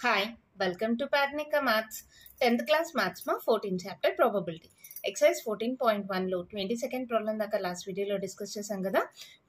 Hi, welcome to Pratnika Maths. 10th class Maths ma 14th chapter probability. Exercise 14.1 లో 22nd problem దాకా last వీడియోలో discuss చేసాం కదా.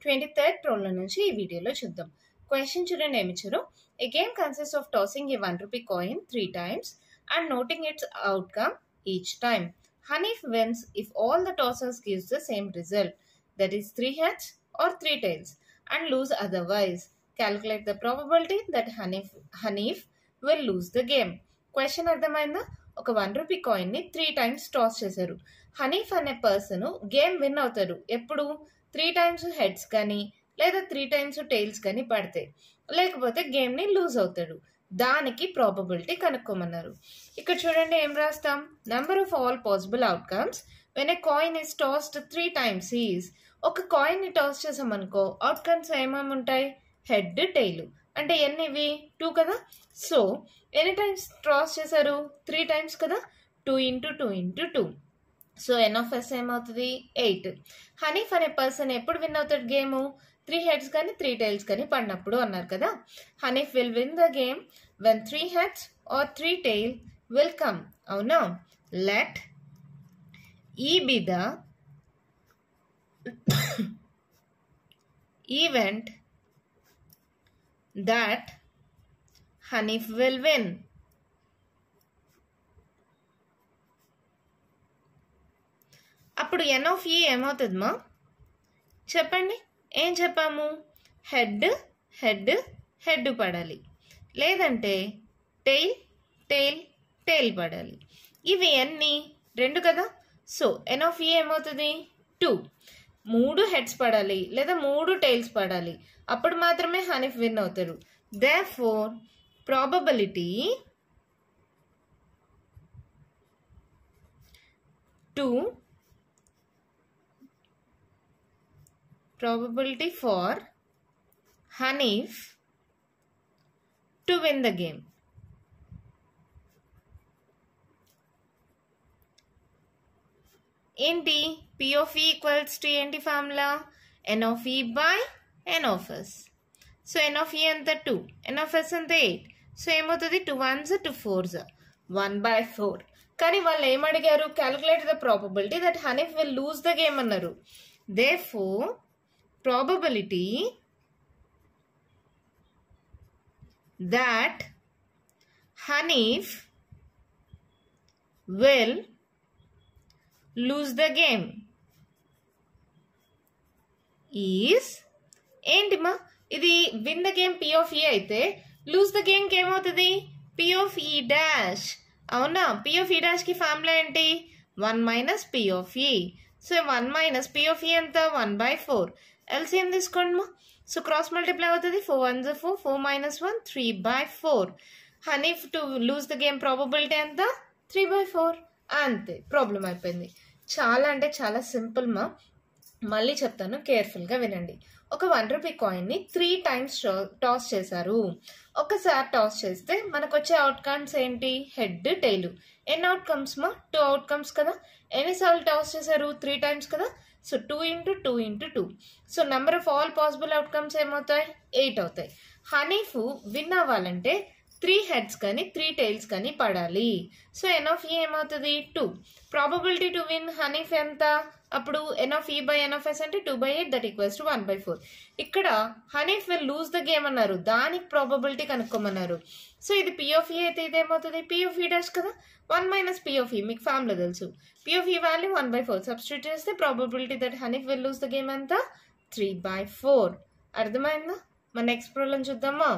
23rd problem నుంచి ఈ వీడియోలో చూద్దాం. క్వశ్చన్ చూడండి ఏమి ఇచ్చారు. A game consists of tossing a 1 rupee coin 3 times and noting its outcome each time. Hanif wins if all the tossers gives the same result, that is 3 heads or 3 tails, and lose otherwise. Calculate the probability that Hanif will lose the game. Question అర్థమైందా? ఒక 1 rupee coin ని 3 times toss చేశారు. హనీఫ్ అనే person game win అవుతారు ఎప్పుడు 3 times heads కానీ లేదా 3 times tiles కానీ పడితే, లేకపోతే గేమ్ ని లూజ్ అవుతాడు. దానికి ప్రాబబిలిటీ కనుక్కోమన్నారు. ఇక్కడ చూడండి ఏం రాస్తాం. Number of all possible outcomes when a coin is tossed 3 times is. ఒక కాయిన్ ని టాస్ చేసామనుకో అవుట్కమ్స్ ఏమేమి ఉంటాయి? Head tile. అంటే ఎన్ని ఇవి 2 కదా. సో ఎన్ని టైమ్స్ టాస్ చేశారు? 3 టైమ్స్ కదా. 2 into 2 into 2. So N of S ఏమవుతుంది? 8. హనీఫ్ అనే పర్సన్ ఎప్పుడు విన్ అవుతాడు గేమ్? 3 హెడ్స్ కానీ 3 టైల్స్ కానీ పడినప్పుడు అన్నారు కదా. Hanif will win the game when 3 heads are 3 tail will come. అవునా? Let E be the event that Hanif will win. అప్పుడు ఎన్ ఆఫ్ ఈ ఏమవుతుంది మా? చెప్పండి. ఏం చెప్పాము? హెడ్ హెడ్ హెడ్ పడాలి, లేదంటే టెయిల్ టెయిల్ టెయిల్ పడాలి. ఇవి ఎన్ని? 2 కదా. సో ఎన్ ఆఫ్ ఈ ఏమవుతుంది? 2. 3 హెడ్స్ పడాలి లేదా 3 టైల్స్ పడాలి, అప్పుడు మాత్రమే హనీఫ్ విన్ అవుతారు. Therefore, probability for Hanif to win the game. ఏంటి? P of E equals to ఏంటి formula? N of E by N of S. So N of E ఎంత? 2. N of S ఎంత? 8. సో ఏమవుతుంది? 2 1s 2 4s 1/4. కానీ వాళ్ళు ఏమడిగారు? Calculate the probability that Haneef will lose the game అన్నారు. Therefore probability that Haneef will lose the game is ఏంటిమా? ఇది win the game P of E అయితే లూజ్ ద గేమ్ కి ఏమవుతుంది? P of E dash. అవునా? P of E డాష్ కి formula ఏంటి? 1 minus P of E. So 1 minus P of E ఎంత? 1/4. LCM తీసుకోండి మా. సో క్రాస్ మల్టిప్లై అవుతుంది. 4 1s 4, 4 minus 1 3/4. Hanif to lose the game probability ఎంత? 3/4. అంతే, ప్రాబ్లం అయిపోయింది. చాలా అంటే చాలా సింపుల్ మా. మళ్ళీ చెప్తాను, కేర్ఫుల్గా వినండి. ఒక 1 రూపీ కాయిన్ని 3 టైమ్స్ టాస్ చేశారు. ఒకసారి టాస్ చేస్తే మనకు వచ్చే అవుట్కమ్స్ ఏంటి? Head tile. ఎన్ని అవుట్కమ్స్ మా? 2 అవుట్కమ్స్ కదా. ఎన్నిసార్లు టాస్ చేశారు? 3 టైమ్స్ కదా. So 2 into 2 into 2. So number of all possible outcomes ఏమవుతాయి? 8 అవుతాయి. హనీఫ్ విన్ అవ్వాలంటే 3 హెడ్స్ కానీ 3 టైల్స్ కానీ పడాలి. సో ఎన్ ఆఫ్ ఈ ఏమవుతుంది? 2. ప్రాబబిలిటీ టు విన్ హనీఫ్ ఎంత? అప్పుడు N of E by N of S అంటే 2/8 దట్ ఈక్వల్స్ టు 1/4. ఇక్కడ Haneef will lose the game అన్నారు, దానికి ప్రాబబిలిటీ కనుక్కోమన్నారు. సో ఇది P of E అయితే ఇదేమవుతుంది? P of E డాష్ కదా. 1 minus P of E మీకు ఫార్ములా తెలుసు. P of E value 1/4 substitute చేస్తే probability that Haneef will lose the game ఎంత? 3/4. అర్థమైందా? మన నెక్స్ట్ ప్రాబ్లం చూద్దామా.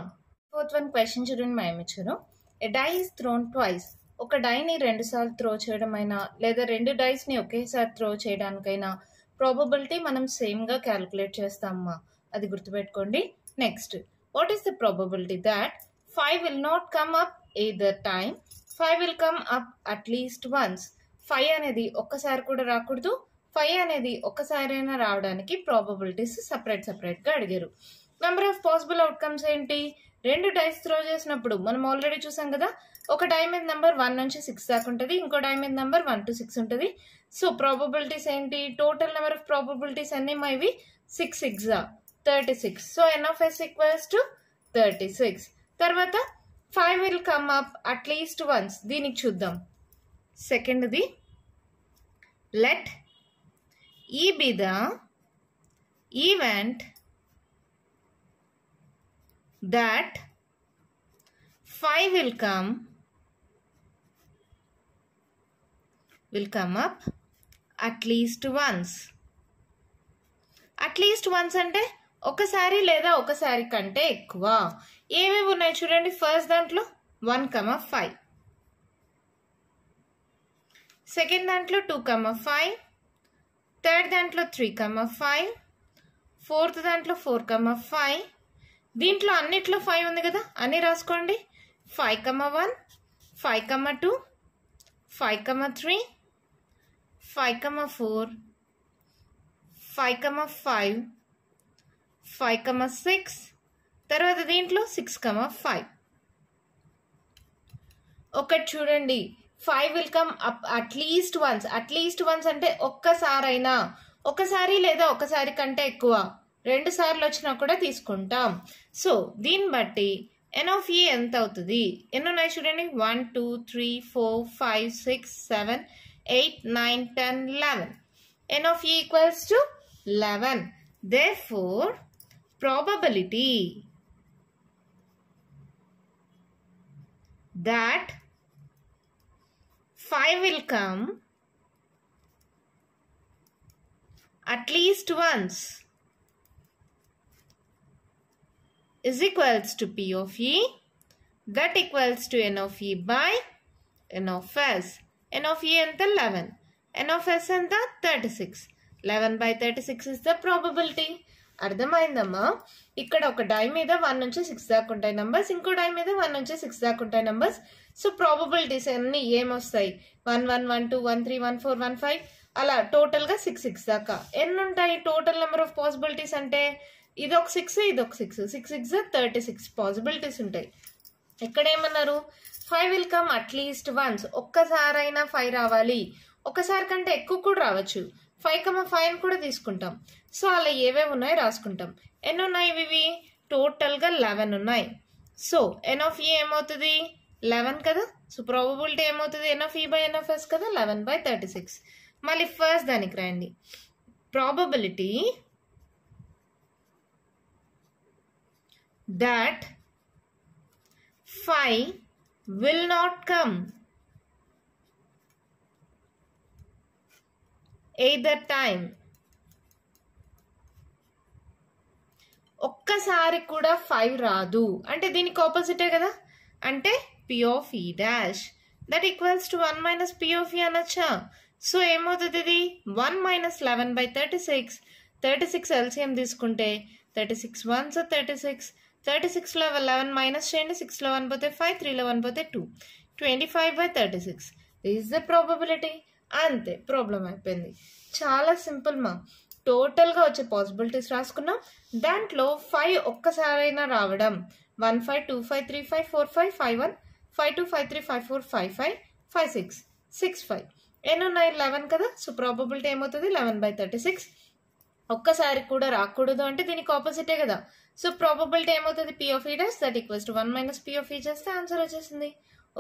4th one క్వశ్చన్ చూడండి మా ఏమిచ్చారు. A die is throne twice. ఒక డైని 2 సార్లు త్రో చేయడమైనా లేదా 2 డైస్ని ఒకేసారి త్రో చేయడానికైనా ప్రాబబిలిటీ మనం సేమ్గా క్యాలిక్యులేట్ చేస్తామా, అది గుర్తుపెట్టుకోండి. Next, what is the probability that 5 will not come up either time 5 will come up at least once. 5 అనేది ఒక్కసారి కూడా రాకూడదు. 5 అనేది ఒక్కసారైనా రావడానికి ప్రాబబిలిటీస్ సపరేట్గా అడిగారు. నెంబర్ ఆఫ్ పాసిబుల్ అవుట్కమ్స్ ఏంటి? 2 డైస్ త్రో చేసినప్పుడు మనం ఆల్రెడీ చూసాం కదా. ఒక డై మీద నెంబర్ 1 నుంచి 6 దాకా ఉంటుంది, ఇంకో డై మీద నెంబర్ 1 to 6 ఉంటుంది. సో ప్రాబబిలిటీస్ ఏంటి? టోటల్ నెంబర్ ఆఫ్ ప్రాబబిలిటీస్ అన్ని మా ఇవి 6 6 36. So N of S equals to 36. తర్వాత 5 will come up at least once. దీనికి చూద్దాం. సెకండ్ది, let E be the event that 5 will come up at least once. at least once అంటే ఒకసారి లేదా ఒకసారి కంటే ఎక్కువ. ఏమేమి ఉన్నాయి చూడండి. ఫస్ట్ దాంట్లో 1,5, సెకండ్ దాంట్లో 2,5, థర్డ్ దాంట్లో 3,5, ఫోర్త్ దాంట్లో 4,5. దీంట్లో అన్నిట్లో 5 ఉంది కదా, అన్నీ రాసుకోండి. 5,1, 5,2, 5,3, 5,4, 5,5, 5,6, తర్వాత దీంట్లో 6,5. ఒకటి చూడండి, 5 will come up at least once. at least once అంటే ఒక్కసారైనా, ఒకసారి లేదా ఒకసారి కంటే ఎక్కువ, 2 సార్లు వచ్చినా కూడా తీసుకుంటాం. సో దీన్ని బట్టి n of e ఎంత అవుతుంది? ఎన్ని ఉన్నాయి చూడండి. 1, 2, 3, 4, 5, 6, 7, 8, 9, 10, 11. n of e equals to 11. Therefore, probability that 5 will come at least once is equals to P of E, that equals to N of E by N of S. N of E anta 11, N of S anta 36. 11 by 36 is the probability. అర్థమైందమ్మా? ఇక్కడ ఒక die మీద 1 నుంచి 6 దాకా ఉంటాయి numbers, ఇంకో die మీద 1 నుంచి 6 దాకా ఉంటాయి నంబర్స్. సో ప్రాబబిలిటీస్ అన్ని ఏమొస్తాయి? 1, 1, 1, 2, 1, 3, 1, 4, 1, 5 అలా టోటల్గా 6 దాకా. ఎన్ని ఉంటాయి టోటల్ నెంబర్ ఆఫ్ పాసిబిలిటీస్ అంటే? ఇదొక 6, ఇదొక 6, 6 6 36 పాసిబిలిటీస్ ఉంటాయి. ఇక్కడ ఏమన్నారు? 5 will come at least once. ఒక్కసారైనా 5 రావాలి, ఒకసారి కంటే ఎక్కువ కూడా రావచ్చు. 5,5 కూడా తీసుకుంటాం. సో అలా ఏవేవి ఉన్నాయో రాసుకుంటాం. ఎన్ని ఉన్నాయి ఇవి? టోటల్గా 11 ఉన్నాయి. సో ఎన్ ఆఫ్ ఈ ఏమవుతుంది? 11 కదా. సో ప్రాబబిలిటీ ఏమవుతుంది? ఎన్ of E by N of yes కదా, 11 by 36. మళ్ళీ ఫస్ట్ దానికి రండి. Probability that 5 will not come either time. ఒక్కసారి కూడా 5 రాదు అంటే దీనికి ఆపోజిటే కదా, అంటే P of E dash that equals to 1 minus P of E అనొచ్చా? సో ఏమవుతుంది ఇది? 1 minus 11 by 36. 36 LCM తీసుకుంటే 36 1s 36. 36లో 11 మైనస్ చేయండి. 6లో 1 పోతే 5, 3లో 1 పోతే 2. 25 by 36. This is the probability. అంతే, ప్రాబ్లం అయిపోయింది. చాలా సింపుల్ మా. టోటల్గా వచ్చే పాసిబిలిటీస్ రాసుకున్నాం. దాంట్లో 5 ఒక్కసారైనా రావడం 1 5 2 5 3 5 4 5 5 1 5 2 5 3 5 4 5 5 5 6 6 5. ఎన్ని ఉన్నాయి? 11 కదా. సో ప్రాబబిలిటీ ఏమవుతుంది? 11 by 36. ఒక్కసారి కూడా రాకూడదు అంటే దీనికి ఆపోజిటే కదా. సో ప్రాబబిలిటీ ఏమవుతుంది? P of E dash that equals to 1 minus P of E చేస్తే ఆన్సర్ వచ్చేసింది.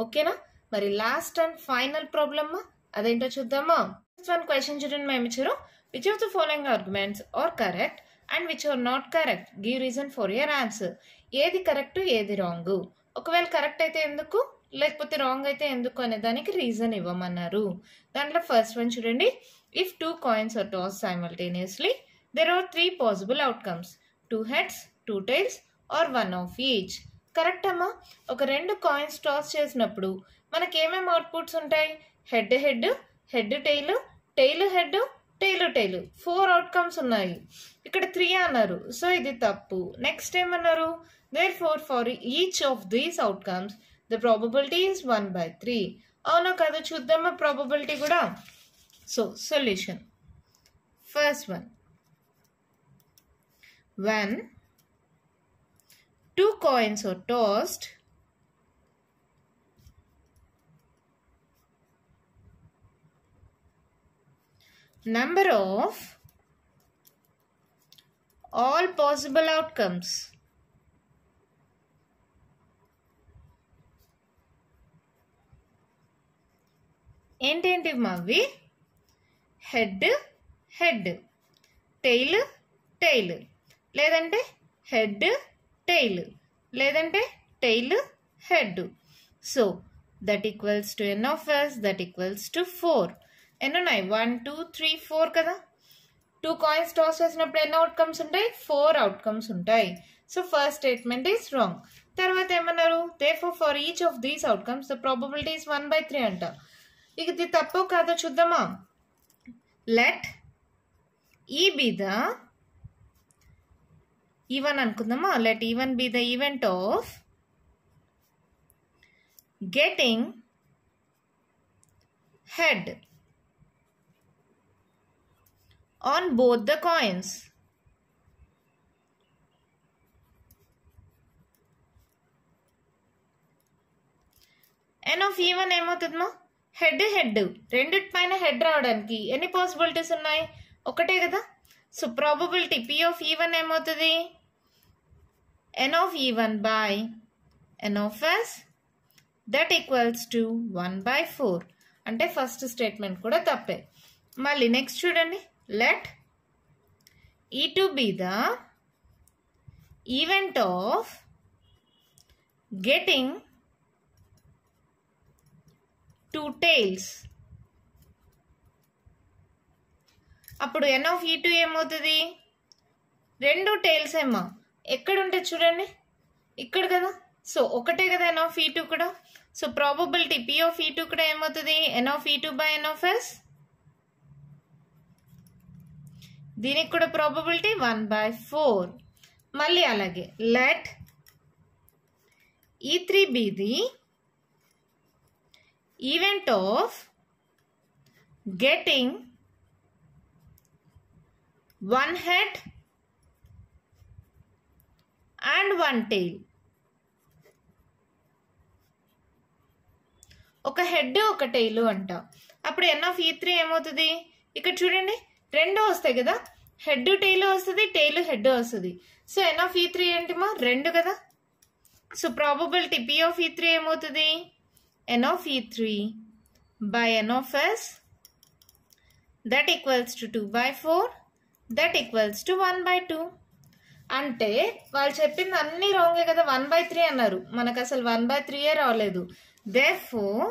ఓకేనా? మరి లాస్ట్ అండ్ ఫైనల్ ప్రాబ్లమ్ అదేంటో చూద్దామా? ఫస్ట్ వన్ క్వశ్చన్ చూడండి మేము ఇచ్చారు. Which of the following arguments are correct and which are not correct, give reason for your answer. ఏది కరెక్ట్ ఏది రాంగ్, ఒకవేళ కరెక్ట్ అయితే ఎందుకు లేకపోతే రాంగ్ అయితే ఎందుకు అనే దానికి రీజన్ ఇవ్వమన్నారు. దాంట్లో ఫస్ట్ వన్ చూడండి. If 2 coins are tossed simultaneously, there are 3 possible outcomes. 2 heads, 2 tails or 1 of each. Correct అమ్మా. ఒక 2 కాయిన్స్ టాస్ చేసినప్పుడు మనకి ఏమేమి అవుట్పుట్స్ ఉంటాయి? Head head, head tail, tail head, tail tail. 4 outcomes ఉన్నాయి. ఇక్కడ 3 అన్నారు. సో ఇది తప్పు. నెక్స్ట్ ఏమన్నారు? therefore for each of these outcomes the probability is 1 by 3. అవునా కదా? చూద్దామా ప్రాబబిలిటీ కూడా. So solution. First one, when 2 coins are tossed, number of all possible outcomes ఏంటేంటివి మావి? హెడ్ హెడ్, టెయిల్ టెయిల్, లేదంటే హెడ్ టెయిల్, లేదంటే tail head. So that equals to n of s, that equals to 4. ఎన్ని ఉన్నాయి? 1 2 3 4 కదా. 2 coins toss చేసినప్పుడు ఎన్ని outcomes ఉంటాయి? 4 outcomes ఉంటాయి. So first statement is wrong. తర్వాత ఏమన్నారు? therefore for each of these outcomes the probability is 1/3 అంట. ఇది తప్పో కాదో చూద్దామా? Let E be the event అనుకుందామా? Let E one be the event of getting head on both the coins. n of e1 ఏమవుతుందమ్మా? Head head, రెండిటి పైన head రావడానికి ఎన్ని పాసిబిలిటీస్ ఉన్నాయి? ఒకటే కదా. So probability p of e1 ఏమవుతుంది? n of e1 by n of s, that equals to 1/4. అంటే ఫస్ట్ స్టేట్మెంట్ కూడా తప్పే. మళ్ళీ నెక్స్ట్ చూడండి. Let E2 be the event of getting 2 tails. అప్పుడు n of E2 ఏమవుతుంది? 2 tails ఏమో ఎక్కడ ఉంటుంది చూడండి, ఇక్కడ కదా. సో ఒకటే కదా n of E2 కూడా. So probability p of E2 కూడా ఏమవుతుంది? n of E2 by n of s. దీనికి కూడా ప్రాబబిలిటీ 1/4. మళ్ళీ అలాగే let E3 be the event of getting 1 head and 1 tail. ఒక హెడ్ ఒక టెయిల్ అంట. అప్పుడు n of E3 ఏమవుతుంది? ఇక్కడ చూడండి, రెండు వస్తాయి కదా. హెడ్ టెయిల్ వస్తుంది, టెయిల్ హెడ్ వస్తుంది. So n of E3 ఏంటిమా? 2 కదా. So probability p of E3 ఏమవుతుంది? n of E3 by n of s, that equals to 2/4, that equals to 1/2. అంటే వాళ్ళు చెప్పింది అన్ని రాంగే కదా. 1/3 అన్నారు, మనకు అసలు 1/3 రాలేదు. therefore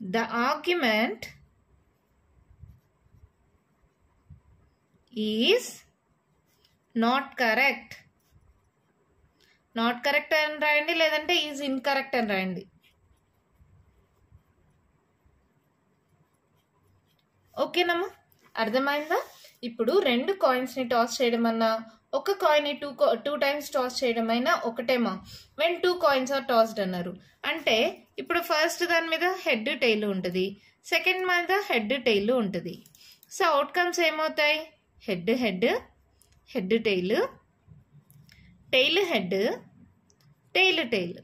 the argument is not correct. Not correct అని రాయండి, లేదంటే ఈజ్ ఇన్కరెక్ట్ అని రాయండి. ఓకేనమ్మా, అర్థమైందా? ఇప్పుడు 2 కాయిన్స్ని టాస్ చేయడం అన్నా, ఒక కాయిన్ని 2 టైమ్స్ టాస్ చేయడం అయినా ఒకటేమా. వెన్ 2 కాయిన్స్ ఆర్ టాస్డ్ అన్నారు అంటే ఇప్పుడు ఫస్ట్ దాని మీద హెడ్ టెయిల్ ఉంటుంది, సెకండ్ మీద హెడ్ టెయిల్ ఉంటుంది. సో అవుట్కమ్స్ ఏమవుతాయి? Head head, head tail, tail head, tail tail.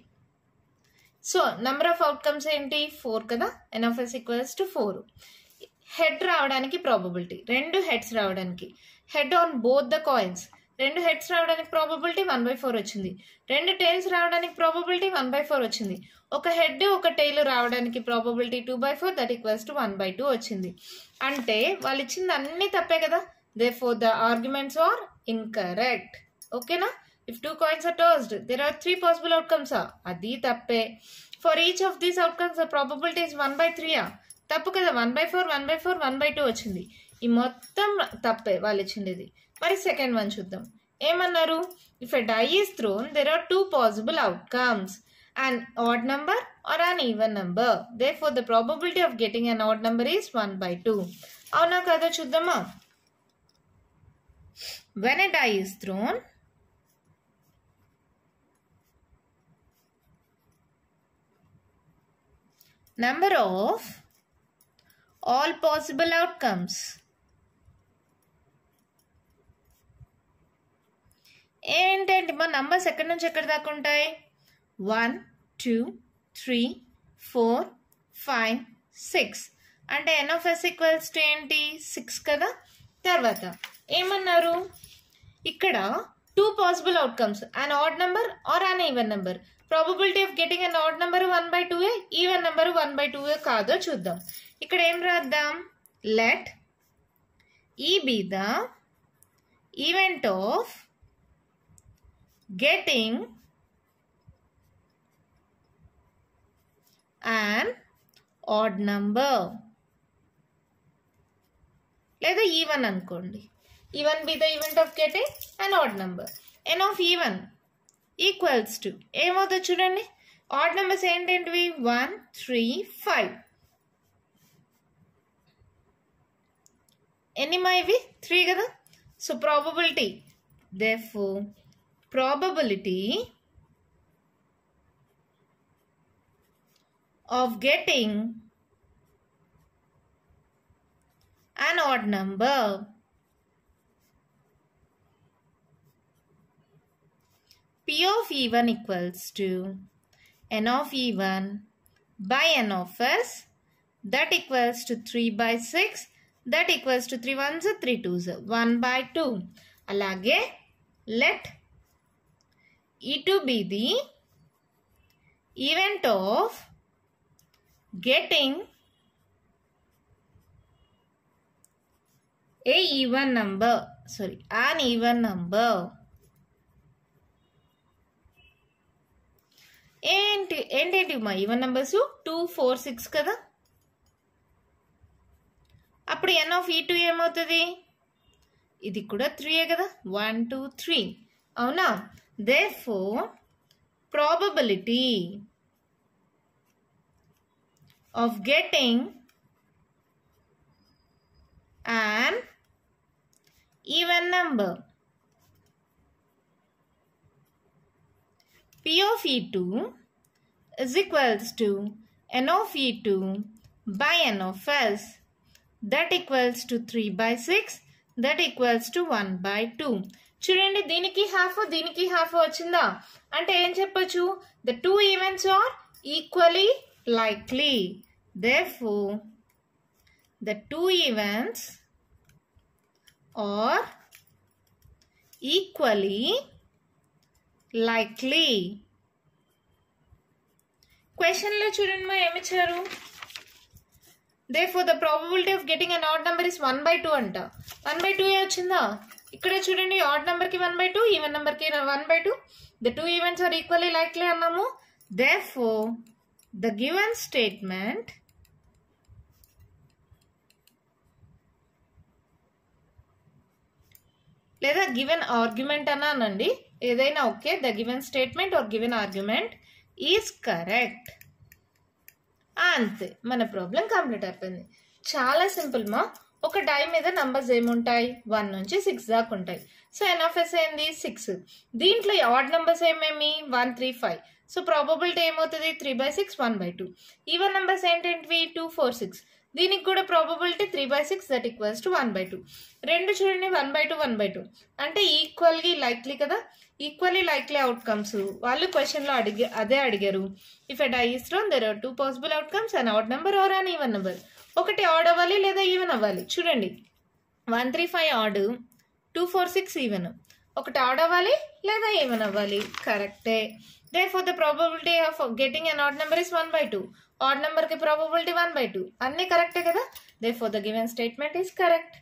So number of outcomes ఏంటి? 4 కదా. n of s equals to 4. Head రావడానికి ప్రాబబిలిటీ, 2 హెడ్స్ రావడానికి, head on both the coins, 2 heads రావడానికి probability 1/4 వచ్చింది. 2 tales రావడానికి probability 1/4 వచ్చింది. ఒక హెడ్ ఒక టెయిల్ రావడానికి ప్రాబబిలిటీ 2/4, దట్ ఈక్వల్స్ టు 1/2 వచ్చింది. అంటే వాళ్ళు ఇచ్చింది అన్ని తప్పే కదా. therefore the arguments are incorrect. ఓకేనా? if 2 coins are tossed, there are 3 possible outcomes. అది తప్పే. for each of these outcomes the probability is 1/3. తప్పు కదా. 1/4, 1/4, 1/2 వచ్చింది. ఈ మొత్తం తప్పే వాళ్ళు ఇచ్చింది. మరి సెకండ్ వన్ చూద్దాం. ఏమన్నారు? If a die is thrown there are 2 possible outcomes, an odd number or an even number. therefore the probability of getting an odd number is 1/2. అవునా కదా చూద్దామా? when a die is thrown, number of all possible outcomes. ఏంటంటే మా numbers ఎక్కడి నుంచి ఎక్కడి దాకా ఉంటాయి? 1 2 3 4 5 6. అంటే n of s equals to ఏంటి? 6 కదా. తర్వాత ఏమన్నారు? ఇక్కడ 2 possible outcomes, an odd number or an even number. probability of getting an odd number 1/2, even number 1/2 కాదో చూద్దాం. ఇక్కడ ఏం రాద్దాం? Let E be the event of getting an odd number. లేదా even అనుకోండి. Even be the event of getting an odd number. n of even equals to ఏమవుతుంది చూడండి. Odd numbers ఏంటేంటివి? 1, 3, 5. ఎన్నిమా ఇవి? 3 కదా. So probability, therefore probability of getting an odd number P of even equals to n of even by n of s, that equals to 3 by 6, that equals to 3 ones 3 twos 1 by 2. అలాగే let E2 be the event of getting an even number. ఏంటి మా even numbers? 2, 4, 6 కదా. అప్పుడు n of E2 ఏమవుతుంది? ఇది కూడా 3 కదా. 1, 2, 3 అవునా. therefore probability of getting an even number P of E2 is equals to n of E2 by n of s, that equals to 3 by 6, that equals to 1 by 2. చూడండి, దీనికి half వచ్చిందా? అంటే ఏం చెప్పొచ్చు? The two events are equally likely. Therefore, the two events are equally likely. Question లో చూడండి మా ఏమిచ్చారు? therefore the probability of getting an odd number is 1 by 2 అంట. 1 by 2 వచ్చిందా? ఇక్కడ చూడండి, ఆడ్ నెంబర్ కి 1 by 2, ఈవెన్ నెంబర్ కి 1 by 2. the two events are equally likely అన్నాము. therefore the given statement లేదా గివెన్ ఆర్గ్యుమెంట్ అన్నానండి, ఏదైనా okay. The given statement or given argument is correct. అంతే, మన ప్రాబ్లం కంప్లీట్ అయిపోయింది. చాలా సింపుల్ మా. ఒక డై మీద నంబర్స్ ఏముంటాయి? 1 నుంచి 6 దాకా ఉంటాయి. సో n of s ఏంది? 6. దీంట్లో ఆడ్ నెంబర్స్ ఏమేమి? 1, 3, 5. సో ప్రాబబిలిటీ ఏమవుతుంది? 3 by 6, 1 by 2. ఈవెన్ నెంబర్స్ ఏంటేంటివి? 2, 4, 6. దీనికి కూడా probability 3 by 6, that equals to 1 by 2. రెండు చూడండి, 1 by 2, 1 by 2 అంటే ఈక్వల్గా లైక్లీ కదా. ఈక్వల్లీ లైక్లీ అవుట్కమ్స్ వాళ్ళు క్వశ్చన్లో అదే అడిగారు. If a die is thrown there are 2 possible outcomes, an odd number or an even number. ఒకటి ఆడ్ అవ్వాలి లేదా ఈవెన్ అవ్వాలి. చూడండి, 1, 3, 5 ఆడ్, 2, 4, 6 ఈవెన్. ఒకటి ఆడ్ అవ్వాలి లేదా ఈవెన్ అవ్వాలి. కరెక్టే. therefore the probability of getting an odd number is 1 by 2. Odd number కి ప్రాబబిలిటీ 1 by 2. అన్నీ కరెక్టే కదా. therefore the given statement is correct.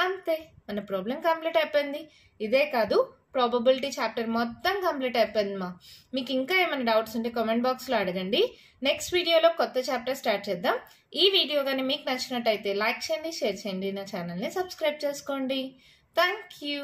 అంతే, మన ప్రాబ్లం కంప్లీట్ అయిపోయింది. ఇదే కాదు, ప్రాబబిలిటీ చాప్టర్ మొత్తం కంప్లీట్ అయిపోయింది మా. మీకు ఇంకా ఏమైనా డౌట్స్ ఉంటే కామెంట్ బాక్స్లో అడగండి. నెక్స్ట్ వీడియోలో కొత్త చాప్టర్ స్టార్ట్ చేద్దాం. ఈ వీడియో కానీ మీకు నచ్చినట్టయితే లైక్ చేయండి, షేర్ చేయండి, నా ఛానల్ని సబ్స్క్రైబ్ చేసుకోండి. Thank you.